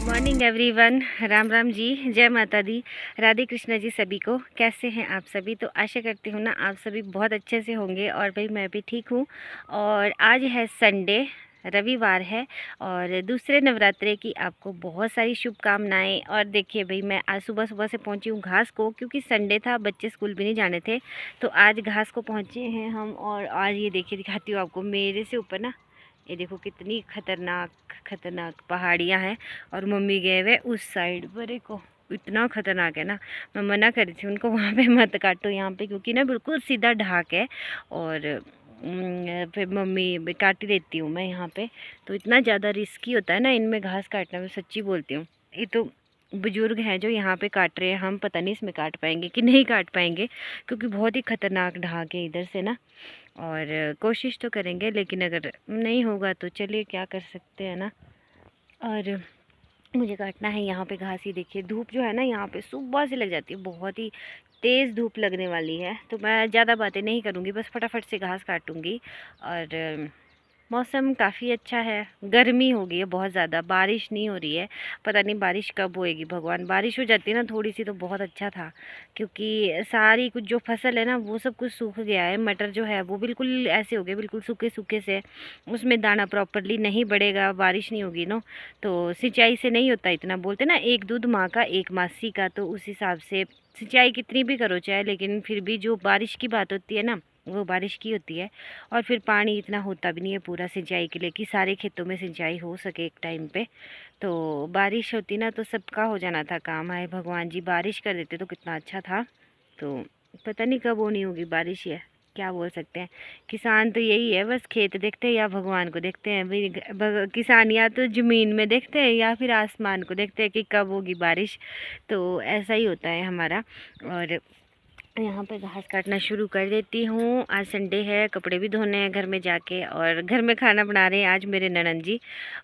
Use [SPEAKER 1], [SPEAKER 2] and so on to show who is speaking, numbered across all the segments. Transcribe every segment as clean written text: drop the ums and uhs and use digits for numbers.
[SPEAKER 1] Morning everyone, Ram Ram ji, जय माता दी, राधे कृष्णा जी सभी को। कैसे हैं आप सभी? तो आशा करती हूँ ना आप सभी बहुत अच्छे से होंगे और भाई मैं भी ठीक हूँ। और आज है संडे, रविवार है और दूसरे नवरात्रे की आपको बहुत सारी शुभकामनाएं। और देखिए भाई, मैं आज सुबह सुबह से पहुंची हूँ घास को, क्योंकि संडे था, बच्चे स्कूल भी नहीं जाने थे, तो आज घास को पहुंचे हैं हम। और आज ये देखिए, दिखाती हूँ आपको, मेरे से ऊपर ना ये देखो कितनी खतरनाक खतरनाक पहाड़ियाँ हैं। और मम्मी गए हुए उस साइड पर, को इतना खतरनाक है ना। मैं मना करी थी उनको वहाँ पे मत काटो यहाँ पे, क्योंकि ना बिल्कुल सीधा ढाक है। और फिर मम्मी काट ही देती हूँ मैं यहाँ पे। तो इतना ज़्यादा रिस्की होता है ना इनमें घास काटना, मैं सच्ची बोलती हूँ। ये तो बुजुर्ग हैं जो यहाँ पे काट रहे हैं, हम पता नहीं इसमें काट पाएंगे कि नहीं काट पाएंगे, क्योंकि बहुत ही खतरनाक ढाक है इधर से ना। और कोशिश तो करेंगे, लेकिन अगर नहीं होगा तो चलिए, क्या कर सकते हैं ना। और मुझे काटना है यहाँ पे घास ही। देखिए धूप जो है ना यहाँ पे सुबह से लग जाती है, बहुत ही तेज़ धूप लगने वाली है। तो मैं ज़्यादा बातें नहीं करूँगी, बस फटाफट से घास काटूँगी। और मौसम काफ़ी अच्छा है, गर्मी हो गई है बहुत ज़्यादा, बारिश नहीं हो रही है। पता नहीं बारिश कब होएगी भगवान। बारिश हो जाती ना थोड़ी सी तो बहुत अच्छा था, क्योंकि सारी कुछ जो फसल है ना वो सब कुछ सूख गया है। मटर जो है वो बिल्कुल ऐसे हो गए, बिल्कुल सूखे सूखे से, उसमें दाना प्रॉपरली नहीं बढ़ेगा, बारिश नहीं होगी ना। तो सिंचाई से नहीं होता इतना, बोलते ना एक दूध माँ का एक मासी का, तो उस हिसाब से सिंचाई कितनी भी करो चाहे, लेकिन फिर भी जो बारिश की बात होती है ना वो बारिश की होती है। और फिर पानी इतना होता भी नहीं है पूरा सिंचाई के लिए कि सारे खेतों में सिंचाई हो सके एक टाइम पे। तो बारिश होती ना तो सबका हो जाना था काम। आए भगवान जी बारिश कर देते तो कितना अच्छा था। तो पता नहीं कब होनी होगी बारिश, है क्या बोल सकते हैं। किसान तो यही है, बस खेत देखते हैं या भगवान को देखते हैं भाई। किसान या तो ज़मीन में देखते हैं या फिर आसमान को देखते हैं कि कब होगी बारिश। तो ऐसा ही होता है हमारा। और यहाँ पे घास काटना शुरू कर देती हूँ। आज संडे है, कपड़े भी धोने हैं घर में जाके, और घर में खाना बना रहे हैं आज मेरे ननद जी।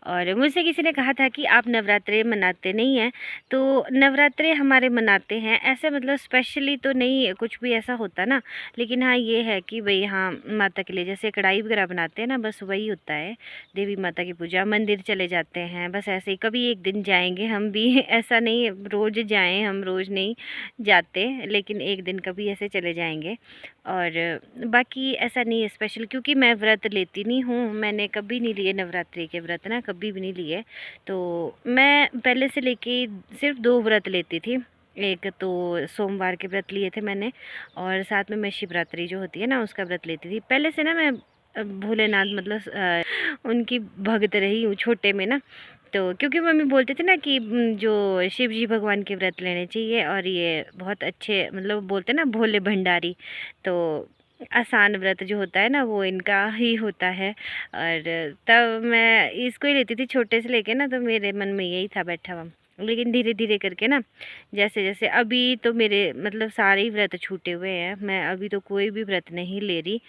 [SPEAKER 1] और मुझसे किसी ने कहा था कि आप नवरात्रे मनाते नहीं हैं, तो नवरात्रे हमारे मनाते हैं ऐसे, मतलब स्पेशली तो नहीं कुछ भी ऐसा होता ना। लेकिन हाँ ये है कि भाई हाँ, माता के लिए जैसे कढ़ाई वगैरह बनाते हैं ना, बस वही होता है। देवी माता की पूजा, मंदिर चले जाते हैं, बस ऐसे ही कभी एक दिन जाएंगे हम भी ऐसा नहीं रोज़ जाएं, हम रोज़ नहीं जाते, लेकिन एक दिन कभी ऐसे चले जाएंगे। और बाकी ऐसा नहीं है स्पेशल, क्योंकि मैं व्रत लेती नहीं हूँ, मैंने कभी नहीं लिए नवरात्रि के व्रत ना, कभी भी नहीं लिए। तो मैं पहले से लेके सिर्फ 2 व्रत लेती थी। एक तो सोमवार के व्रत लिए थे मैंने, और साथ में मैं शिवरात्रि जो होती है ना उसका व्रत लेती थी पहले से ना। मैं भोलेनाथ मतलब उनकी भक्त रही हूँ छोटे में ना। तो क्योंकि मम्मी बोलते थे ना कि जो शिव जी भगवान के व्रत लेने चाहिए, और ये बहुत अच्छे, मतलब बोलते ना भोले भंडारी। तो आसान व्रत जो होता है ना वो इनका ही होता है। और तब मैं इसको ही लेती थी छोटे से लेके ना, तो मेरे मन में यही था बैठा हुआ। लेकिन धीरे धीरे करके ना, जैसे जैसे अभी तो मेरे मतलब सारे ही व्रत छूटे हुए हैं, मैं अभी तो कोई भी व्रत नहीं ले रही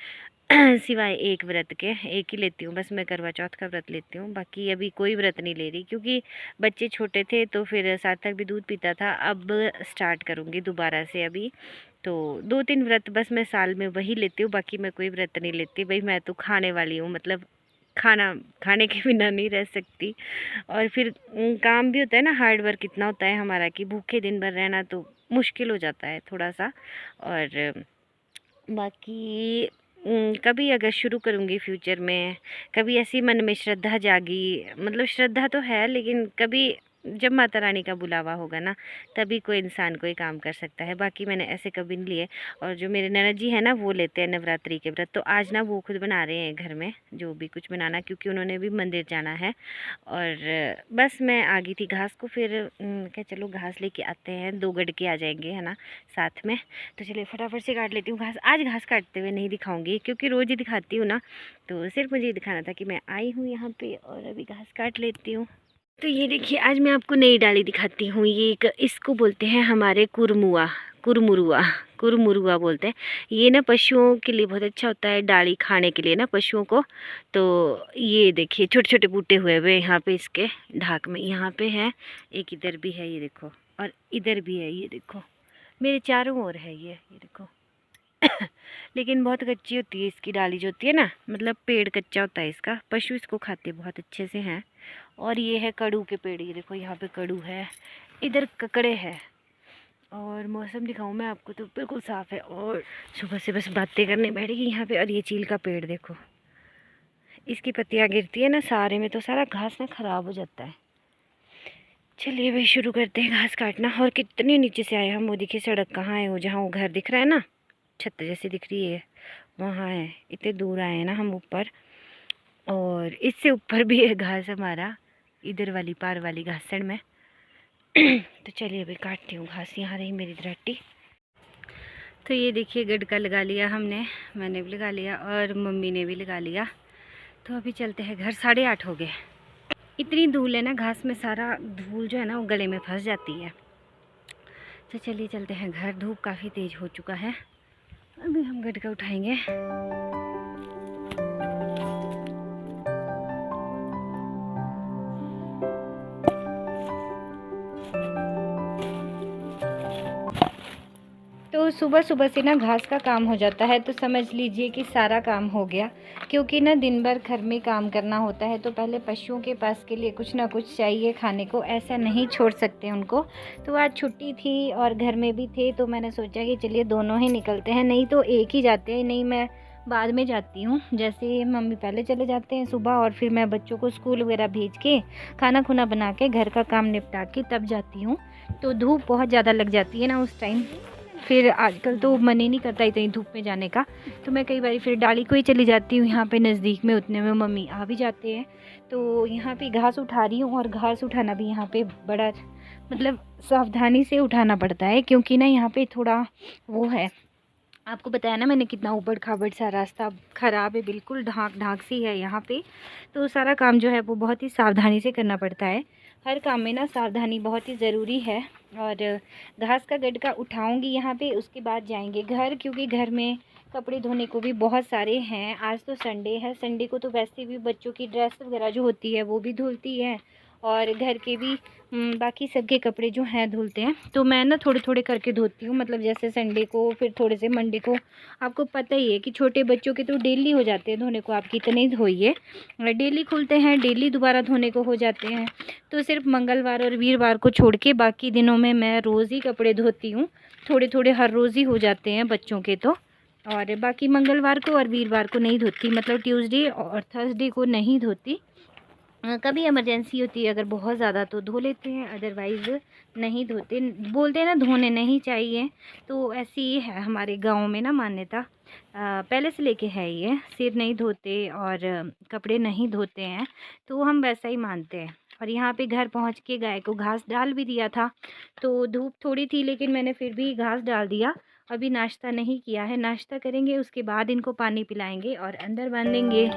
[SPEAKER 1] सिवाय एक व्रत के। एक ही लेती हूँ बस, मैं करवा चौथ का व्रत लेती हूँ, बाकी अभी कोई व्रत नहीं ले रही, क्योंकि बच्चे छोटे थे तो फिर सार्थक भी दूध पीता था। अब स्टार्ट करूँगी दोबारा से अभी। तो 2-3 व्रत बस मैं साल में वही लेती हूँ, बाकी मैं कोई व्रत नहीं लेती भाई। मैं तो खाने वाली हूँ, मतलब खाना खाने के बिना नहीं रह सकती। और फिर काम भी होता है ना, हार्ड वर्क इतना होता है हमारा कि भूखे दिन भर रहना तो मुश्किल हो जाता है थोड़ा सा। और बाकी कभी अगर शुरू करूँगी फ्यूचर में, कभी ऐसी मन में श्रद्धा जागी, मतलब श्रद्धा तो है, लेकिन कभी जब माता रानी का बुलावा होगा ना तभी कोई इंसान कोई काम कर सकता है। बाकी मैंने ऐसे कभी नहीं लिए। और जो मेरे ननद जी है ना वो लेते हैं नवरात्रि के व्रत, तो आज ना वो खुद बना रहे हैं घर में जो भी कुछ बनाना, क्योंकि उन्होंने भी मंदिर जाना है। और बस मैं आ गई थी घास को, फिर क्या चलो घास लेके आते हैं, 2 गढ़ के आ जाएंगे है ना साथ में। तो चलिए फटाफट से काट लेती हूँ घास। आज घास काटते हुए नहीं दिखाऊंगी, क्योंकि रोज़ ही दिखाती हूँ ना, तो सिर्फ मुझे ये दिखाना था कि मैं आई हूँ यहाँ पे और अभी घास काट लेती हूँ। तो ये देखिए आज मैं आपको नई डाली दिखाती हूँ। ये एक, इसको बोलते हैं हमारे कुरमुआ, कुरमुरुआ, कुरमुरुआ बोलते हैं। ये ना पशुओं के लिए बहुत अच्छा होता है, डाली खाने के लिए ना पशुओं को। तो ये देखिए छोटे छोटे बूटे हुए हुए यहाँ पे इसके ढाक में, यहाँ पे है एक, इधर भी है ये देखो, और इधर भी है ये देखो, मेरे चारों ओर है ये देखो लेकिन बहुत कच्ची होती है इसकी डाली जो होती है ना, मतलब पेड़ कच्चा होता है इसका, पशु इसको खाते बहुत अच्छे से हैं। और ये है कड़ू के पेड़, ये देखो यहाँ पे कड़ू है, इधर ककड़े है। और मौसम दिखाऊं मैं आपको तो बिल्कुल साफ़ है। और सुबह से बस बातें करने बैठेगी यहाँ पे। और ये चील का पेड़ देखो, इसकी पत्तियाँ गिरती है ना सारे में तो सारा घास ना ख़राब हो जाता है। चलिए भाई शुरू करते हैं घास काटना। और कितने नीचे से आए हम, वो देखिए सड़क कहाँ है, वो जहाँ वो घर दिख रहा है ना, छत जैसी दिख रही है, वहाँ है। इतने दूर आए हैं ना हम ऊपर, और इससे ऊपर भी है घास हमारा, इधर वाली पार वाली घासड़ में। तो चलिए अभी काटती हूँ घास। यहाँ रही मेरी दराटी। तो ये देखिए गडका लगा लिया हमने, मैंने भी लगा लिया और मम्मी ने भी लगा लिया। तो अभी चलते हैं घर, 8:30 हो गए। इतनी धूल है ना घास में, सारा धूल जो है ना वो गले में फंस जाती है। तो चलिए चलते हैं घर, धूप काफ़ी तेज़ हो चुका है। अभी हम गडका उठाएंगे। तो सुबह सुबह से ना घास का काम हो जाता है, तो समझ लीजिए कि सारा काम हो गया। क्योंकि ना दिन भर घर में काम करना होता है, तो पहले पशुओं के पास के लिए कुछ ना कुछ चाहिए खाने को, ऐसा नहीं छोड़ सकते उनको। तो आज छुट्टी थी और घर में भी थे, तो मैंने सोचा कि चलिए दोनों ही निकलते हैं, नहीं तो एक ही जाते हैं। नहीं, मैं बाद में जाती हूँ, जैसे मम्मी पहले चले जाते हैं सुबह, और फिर मैं बच्चों को स्कूल वगैरह भेज के खाना खुना बना के घर का काम निपटा के तब जाती हूँ। तो धूप बहुत ज़्यादा लग जाती है ना उस टाइम, फिर आजकल तो मन ही नहीं करता इतनी धूप में जाने का। तो मैं कई बार फिर डाली को ही चली जाती हूँ, यहाँ पे नज़दीक में, उतने में मम्मी आ भी जाते हैं। तो यहाँ पे घास उठा रही हूँ, और घास उठाना भी यहाँ पे बड़ा मतलब सावधानी से उठाना पड़ता है, क्योंकि ना यहाँ पे थोड़ा वो है, आपको बताया ना मैंने कितना ऊबड़ खाबड़ सा रास्ता ख़राब है, बिल्कुल ढाक ढाक सी है यहाँ पे। तो सारा काम जो है वो बहुत ही सावधानी से करना पड़ता है। हर काम में ना सावधानी बहुत ही ज़रूरी है। और घास का गडका उठाऊंगी यहाँ पे, उसके बाद जाएंगे घर, क्योंकि घर में कपड़े धोने को भी बहुत सारे हैं। आज तो संडे है, संडे को तो वैसे भी बच्चों की ड्रेस वगैरह जो होती है वो भी धुलती है, और घर के भी बाकी सबके कपड़े जो हैं धुलते हैं। तो मैं ना थोड़े थोड़े करके धोती हूँ, मतलब जैसे संडे को, फिर थोड़े से मंडे को। आपको पता ही है कि छोटे बच्चों के तो डेली हो जाते हैं धोने को, आप कितने ही धोइए, डेली खुलते हैं, डेली दोबारा धोने को हो जाते हैं। तो सिर्फ मंगलवार और वीरवार को छोड़ के बाकी दिनों में मैं रोज़ ही कपड़े धोती हूँ। थोड़े थोड़े हर रोज़ ही हो जाते हैं बच्चों के तो। और बाकी मंगलवार को और वीरवार को नहीं धोती, मतलब ट्यूसडे और थर्सडे को नहीं धोती। कभी इमरजेंसी होती है अगर बहुत ज़्यादा तो धो लेते हैं, अदरवाइज़ नहीं धोते। बोलते हैं ना धोने नहीं चाहिए, तो ऐसी ही है हमारे गांव में ना मान्यता, पहले से लेके है ये, सिर नहीं धोते और कपड़े नहीं धोते हैं, तो हम वैसा ही मानते हैं। और यहाँ पे घर पहुँच के गाय को घास डाल भी दिया था। तो धूप थोड़ी थी, लेकिन मैंने फिर भी घास डाल दिया। अभी नाश्ता नहीं किया है, नाश्ता करेंगे, उसके बाद इनको पानी पिलाएंगे और अंदर बांधेंगे।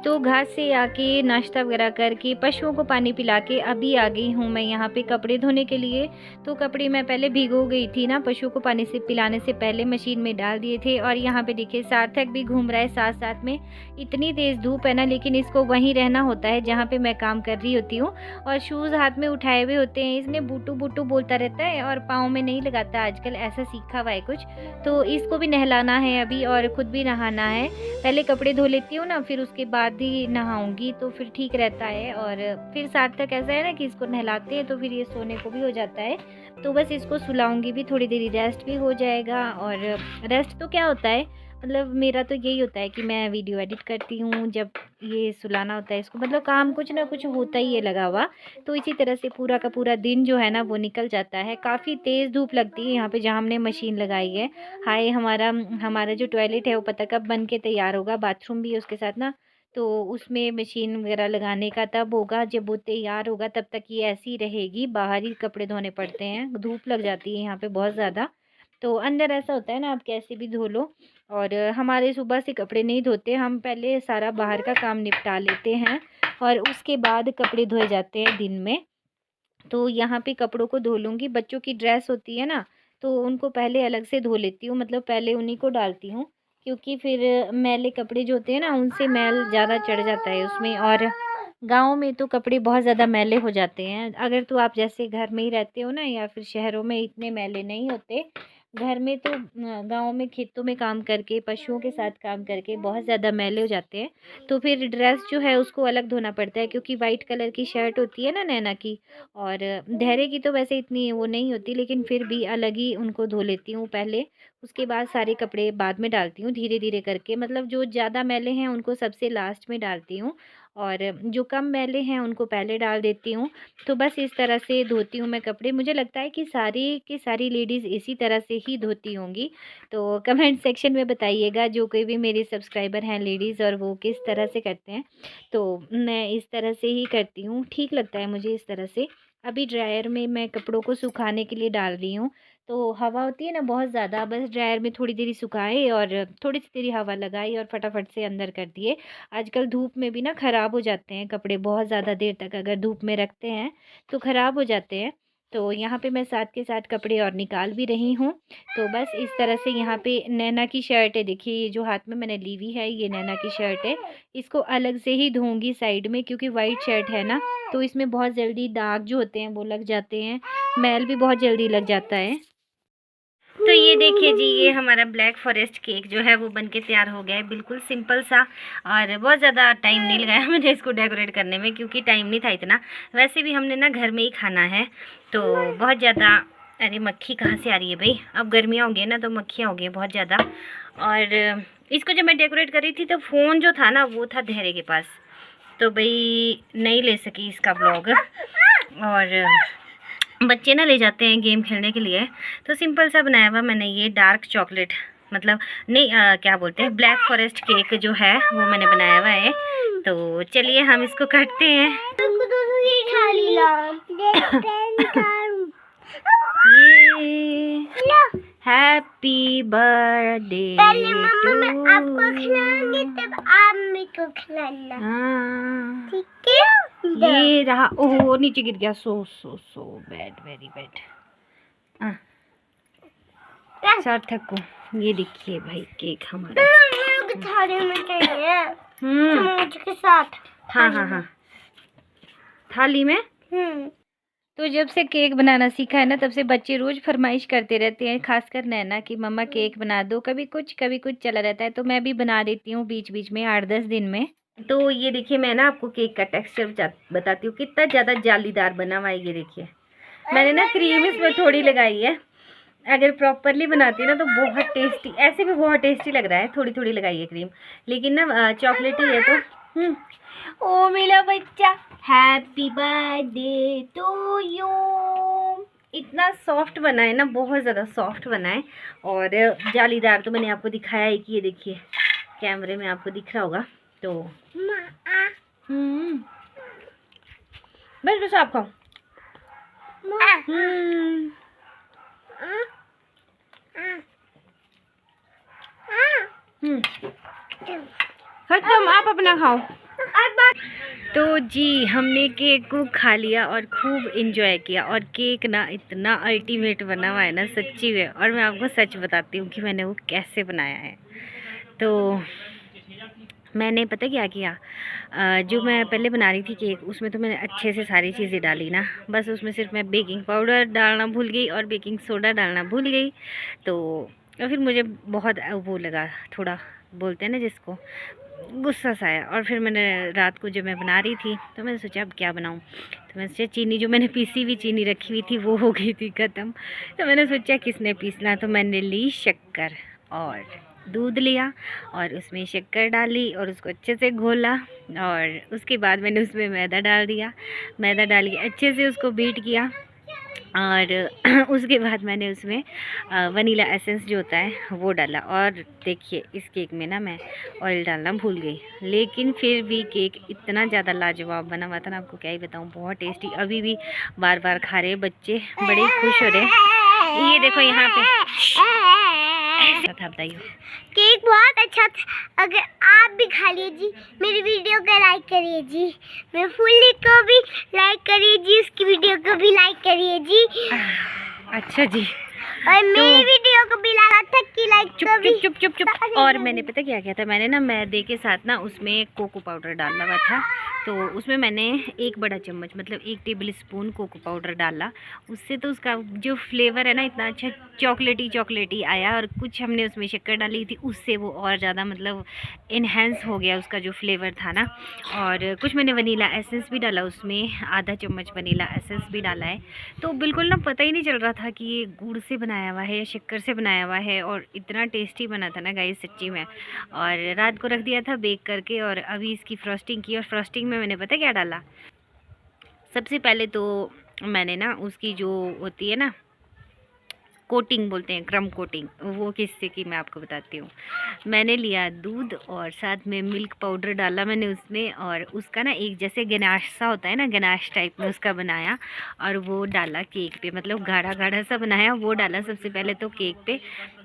[SPEAKER 1] तो घास से आके नाश्ता वगैरह करके पशुओं को पानी पिला के अभी आ गई हूँ मैं यहाँ पे कपड़े धोने के लिए। तो कपड़े मैं पहले भिगो गई थी ना, पशुओं को पानी से पिलाने से पहले मशीन में डाल दिए थे। और यहाँ पे देखिए सार्थक भी घूम रहा है साथ साथ में। इतनी तेज़ धूप है ना, लेकिन इसको वहीं रहना होता है जहाँ पे मैं काम कर रही होती हूँ। और शूज़ हाथ में उठाए हुए होते हैं, इसने बूटू बूटू बोलता रहता है और पाँव में नहीं लगाता आजकल, ऐसा सीखा हुआ है कुछ। तो इसको भी नहलाना है अभी और ख़ुद भी नहाना है। पहले कपड़े धो लेती हूँ ना, फिर उसके बाद ही नहाऊंगी तो फिर ठीक रहता है। और फिर साथ तक ऐसा है ना कि इसको नहलाते हैं तो फिर ये सोने को भी हो जाता है। तो बस इसको सुलाऊंगी भी, थोड़ी देरी रेस्ट भी हो जाएगा। और रेस्ट तो क्या होता है, मतलब मेरा तो यही होता है कि मैं वीडियो एडिट करती हूँ, जब ये सुलाना होता है इसको, मतलब काम कुछ ना कुछ होता ही है लगा हुआ। तो इसी तरह से पूरा का पूरा दिन जो है ना वो निकल जाता है। काफ़ी तेज़ धूप लगती है यहाँ पे जहाँ हमने मशीन लगाई है। हाय, हमारा हमारा जो टॉयलेट है वो पता कब बन के तैयार होगा, बाथरूम भी है उसके साथ ना। तो उसमें मशीन वगैरह लगाने का तब होगा जब वो तैयार होगा, तब तक ये ऐसी रहेगी, बाहर ही कपड़े धोने पड़ते हैं, धूप लग जाती है यहाँ पे बहुत ज़्यादा। तो अंदर ऐसा होता है ना, आप कैसे भी धो लो। और हमारे सुबह से कपड़े नहीं धोते, हम पहले सारा बाहर का काम निपटा लेते हैं और उसके बाद कपड़े धोए जाते हैं दिन में। तो यहाँ पे कपड़ों को धो लूँगी, बच्चों की ड्रेस होती है ना, तो उनको पहले अलग से धो लेती हूँ, मतलब पहले उन्हीं को डालती हूँ, क्योंकि फिर मैले कपड़े जो होते हैं ना उनसे मैल ज़्यादा चढ़ जाता है उसमें। और गाँव में तो कपड़े बहुत ज़्यादा मैले हो जाते हैं। अगर तो आप जैसे घर में ही रहते हो ना, या फिर शहरों में इतने मैले नहीं होते। घर में तो गाँव में खेतों में काम करके, पशुओं के साथ काम करके बहुत ज़्यादा मैले हो जाते हैं। तो फिर ड्रेस जो है उसको अलग धोना पड़ता है, क्योंकि वाइट कलर की शर्ट होती है ना नैना की, और धैर्य की तो वैसे इतनी वो नहीं होती, लेकिन फिर भी अलग ही उनको धो लेती हूँ पहले। उसके बाद सारे कपड़े बाद में डालती हूँ, धीरे धीरे करके। मतलब जो ज़्यादा मैले हैं उनको सबसे लास्ट में डालती हूँ, और जो कम मैले हैं उनको पहले डाल देती हूँ। तो बस इस तरह से धोती हूँ मैं कपड़े। मुझे लगता है कि सारी की सारी लेडीज़ इसी तरह से ही धोती होंगी। तो कमेंट सेक्शन में बताइएगा, जो कोई भी मेरे सब्सक्राइबर हैं लेडीज़, और वो किस तरह से करते हैं। तो मैं इस तरह से ही करती हूँ, ठीक लगता है मुझे इस तरह से। अभी ड्रायर में मैं कपड़ों को सुखाने के लिए डाल रही हूँ। तो हवा होती है ना बहुत ज़्यादा, बस ड्रायर में थोड़ी देरी सुखाए और थोड़ी सी देरी हवा लगाई और फटाफट से अंदर कर दिए। आजकल धूप में भी ना ख़राब हो जाते हैं कपड़े, बहुत ज़्यादा देर तक अगर धूप में रखते हैं तो ख़राब हो जाते हैं। तो यहाँ पे मैं साथ के साथ कपड़े और निकाल भी रही हूँ। तो बस इस तरह से यहाँ पे नैना की शर्ट है, देखिए ये जो हाथ में मैंने ली हुई है ये नैना की शर्ट है। इसको अलग से ही धोऊंगी साइड में, क्योंकि वाइट शर्ट है ना, तो इसमें बहुत जल्दी दाग जो होते हैं वो लग जाते हैं, मैल भी बहुत जल्दी लग जाता है। तो ये देखिए जी, ये हमारा ब्लैक फॉरेस्ट केक जो है वो बनके तैयार हो गया है, बिल्कुल सिंपल सा। और बहुत ज़्यादा टाइम नहीं लगाया मैंने इसको डेकोरेट करने में, क्योंकि टाइम नहीं था इतना। वैसे भी हमने ना घर में ही खाना है, तो बहुत ज़्यादा। अरे मक्खी कहाँ से आ रही है भाई, अब गर्मियाँ हो गई ना तो मक्खियाँ हो गई बहुत ज़्यादा। और इसको जब मैं डेकोरेट कर रही थी तो फ़ोन जो था ना वो था धैर्य के पास, तो भाई नहीं ले सकी इसका ब्लॉग। और बच्चे ना ले जाते हैं गेम खेलने के लिए, तो सिंपल सा बनाया हुआ मैंने ये डार्क चॉकलेट, मतलब नहीं क्या बोलते हैं, ब्लैक फॉरेस्ट केक जो है वो मैंने बनाया हुआ है। तो चलिए हम इसको काटते हैं। ये हैप्पी बर्थडे ठीक है। ये रहा, ओह नीचे गिर गया, सो सो सो बैड, वेरी बैड। सार्थक को ये देखिए भाई केक हमारा थाली में चाहिए, चम्मच के साथ। हाँ हाँ हाँ, थाली में। तो जब से केक बनाना सीखा है ना, तब से बच्चे रोज़ फरमाइश करते रहते हैं, खासकर नैना कि मम्मा केक बना दो। कभी कुछ चला रहता है, तो मैं भी बना देती हूँ बीच बीच में, 8-10 दिन में। तो ये देखिए मैं ना आपको केक का टेक्सचर बताती हूँ, कितना ज़्यादा जालीदार बना हुआ है। ये देखिए मैंने ना क्रीम इसमें थोड़ी लगाई है, अगर प्रॉपरली बनाती है ना तो बहुत टेस्टी, ऐसे भी बहुत टेस्टी लग रहा है। थोड़ी थोड़ी लगाई है क्रीम, लेकिन ना चॉकलेटी है तो। ओ मेरा बच्चा, हैप्पी बर्थडे टू यू। इतना सॉफ्ट बना है ना, बहुत ज़्यादा सॉफ्ट बना है और जालीदार। तो मैंने आपको दिखाया है कि ये देखिए कैमरे में आपको दिख रहा होगा। तो बस बस आप खाओ। खत्म, आप अपना खाओ। तो जी हमने केक को खा लिया और खूब इंजॉय किया, और केक ना इतना अल्टीमेट बना हुआ है ना सच्ची में। और मैं आपको सच बताती हूँ कि मैंने वो कैसे बनाया है। तो मैंने पता क्या किया, जो मैं पहले बना रही थी केक, उसमें तो मैंने अच्छे से सारी चीज़ें डाली ना, बस उसमें सिर्फ मैं बेकिंग पाउडर डालना भूल गई और बेकिंग सोडा डालना भूल गई। तो फिर मुझे बहुत वो लगा, थोड़ा बोलते हैं ना जिसको, गुस्सा सा आया। और फिर मैंने रात को जब मैं बना रही थी तो मैंने सोचा अब क्या बनाऊं। तो मैंने सोचा चीनी, जो मैंने पीसी हुई चीनी रखी हुई थी वो हो गई थी ख़त्म। तो मैंने सोचा किसने पीसना, तो मैंने ली शक्कर और दूध लिया और उसमें शक्कर डाली और उसको अच्छे से घोला। और उसके बाद मैंने उसमें मैदा डाल दिया, मैदा डाल के अच्छे से उसको बीट किया। और उसके बाद मैंने उसमें वनीला एसेंस जो होता है वो डाला। और देखिए इस केक में ना मैं ऑयल डालना भूल गई, लेकिन फिर भी केक इतना ज़्यादा लाजवाब बना हुआ था ना, आपको क्या ही बताऊँ, बहुत टेस्टी। अभी भी बार बार खा रहे बच्चे, बड़े खुश हो रहे। ये देखो यहाँ पे ऐसा था, बताइए
[SPEAKER 2] केक बहुत अच्छा था। अगर आप भी खा लीजिए, मेरी वीडियो को लाइक करिए जी, मेरे फुल्ली को भी लाइक करिए जी, उसकी वीडियो को भी लाइक करिए जी।
[SPEAKER 1] अच्छा जी,
[SPEAKER 2] और मेरी वीडियो को भी लाइक
[SPEAKER 1] चुप चुप चुप। और मैंने पता क्या किया था, मैंने ना मैदे के साथ ना उसमें कोको पाउडर डाला हुआ था, तो उसमें मैंने 1 बड़ा चम्मच मतलब 1 टेबल स्पून कोको पाउडर डाला। उससे तो उसका जो फ्लेवर है ना इतना अच्छा चॉकलेटी आया, और कुछ हमने उसमें शक्कर डाली थी, उससे वो और ज़्यादा मतलब इन्हेंस हो गया उसका जो फ्लेवर था ना। और कुछ मैंने वनीला एसेंस भी डाला उसमें, आधा चम्मच वनीला एसेंस भी डाला है। तो बिल्कुल ना पता ही नहीं चल रहा था कि ये गुड़ से बनाया हुआ है या शक्कर से बनाया हुआ है, और इतना टेस्टी बना था ना गाइस सच्ची में। और रात को रख दिया था बेक करके, और अभी इसकी फ्रॉस्टिंग की। और फ्रॉस्टिंग में मैंने पता क्या डाला, सबसे पहले तो मैंने ना उसकी जो होती है ना कोटिंग बोलते हैं, क्रम कोटिंग, वो किससे की मैं आपको बताती हूँ। मैंने लिया दूध और साथ में मिल्क पाउडर डाला मैंने उसमें, और उसका ना एक जैसे गनाश सा होता है ना, गनाश टाइप में उसका बनाया, और वो डाला केक पे, मतलब गाढ़ा गाढ़ा सा बनाया, वो डाला सबसे पहले तो केक पे,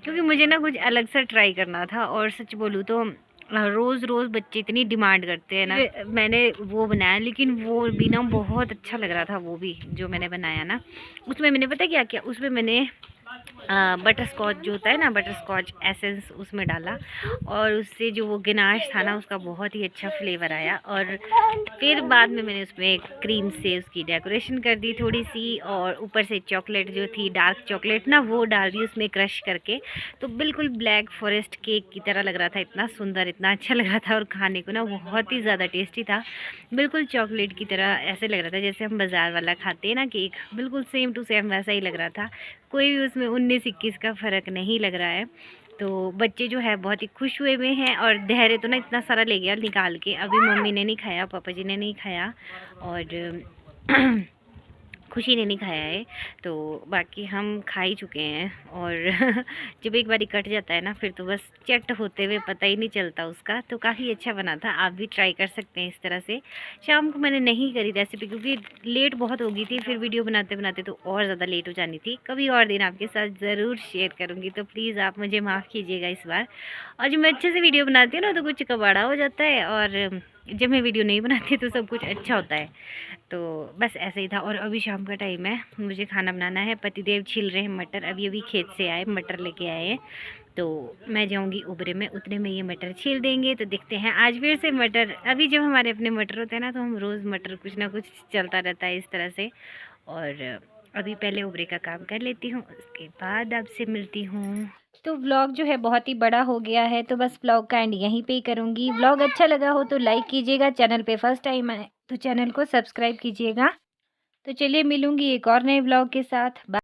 [SPEAKER 1] क्योंकि मुझे ना कुछ अलग सा ट्राई करना था। और सच बोलूँ तो रोज़ रोज़ बच्चे इतनी डिमांड करते हैं ना, मैंने वो बनाया, लेकिन वो भी ना बहुत अच्छा लग रहा था, वो भी जो मैंने बनाया ना। उसमें मैंने पता क्या किया, उसमें मैंने बटर स्कॉच जो होता है ना, बटर स्कॉच एसेंस उसमें डाला, और उससे जो वो गनाश था ना उसका बहुत ही अच्छा फ्लेवर आया। और फिर बाद में मैंने उसमें क्रीम से उसकी डेकोरेशन कर दी थोड़ी सी, और ऊपर से चॉकलेट जो थी डार्क चॉकलेट ना वो डाल दी उसमें क्रश करके। तो बिल्कुल ब्लैक फॉरेस्ट केक की तरह लग रहा था, इतना सुंदर, इतना अच्छा लग रहा था, और खाने को ना बहुत ही ज़्यादा टेस्टी था। बिल्कुल चॉकलेट की तरह ऐसे लग रहा था जैसे हम बाज़ार वाला खाते हैं ना केक, बिल्कुल सेम टू सेम वैसा ही लग रहा था। कोई भी उसमें 19-21 का फ़र्क नहीं लग रहा है। तो बच्चे जो है बहुत ही खुश हुए हुए हैं, और धैर्य तो ना इतना सारा ले गया निकाल के, अभी मम्मी ने नहीं खाया, पापा जी ने नहीं खाया, और खुशी ने नहीं खाया है, तो बाकी हम खा ही चुके हैं। और जब एक बारी कट जाता है ना फिर तो बस चट होते हुए पता ही नहीं चलता उसका। तो काफ़ी अच्छा बना था, आप भी ट्राई कर सकते हैं इस तरह से। शाम को मैंने नहीं करी रेसिपी क्योंकि लेट बहुत हो गई थी, फिर वीडियो बनाते बनाते तो और ज़्यादा लेट हो जानी थी। कभी और दिन आपके साथ ज़रूर शेयर करूँगी, तो प्लीज़ आप मुझे माफ़ कीजिएगा इस बार। और जब मैं अच्छे से वीडियो बनाती हूँ ना तो कुछ कबाड़ा हो जाता है, और जब मैं वीडियो नहीं बनाती तो सब कुछ अच्छा होता है। तो बस ऐसे ही था। और अभी शाम का टाइम है, मुझे खाना बनाना है। पतिदेव छील रहे हैं मटर, अभी अभी खेत से आए, मटर लेके आए हैं। तो मैं जाऊंगी उबरे में, उतने में ये मटर छील देंगे। तो देखते हैं आज फिर से मटर, अभी जब हमारे अपने मटर होते हैं ना तो हम रोज़ मटर कुछ ना कुछ चलता रहता है इस तरह से। और अभी पहले उबरे का काम कर लेती हूँ, उसके बाद आपसे मिलती हूँ। तो व्लॉग जो है बहुत ही बड़ा हो गया है, तो बस व्लॉग का एंड यहीं पे ही करूँगी। व्लॉग अच्छा लगा हो तो लाइक कीजिएगा, चैनल पे फर्स्ट टाइम आए तो चैनल को सब्सक्राइब कीजिएगा। तो चलिए मिलूँगी एक और नए व्लॉग के साथ। बाय।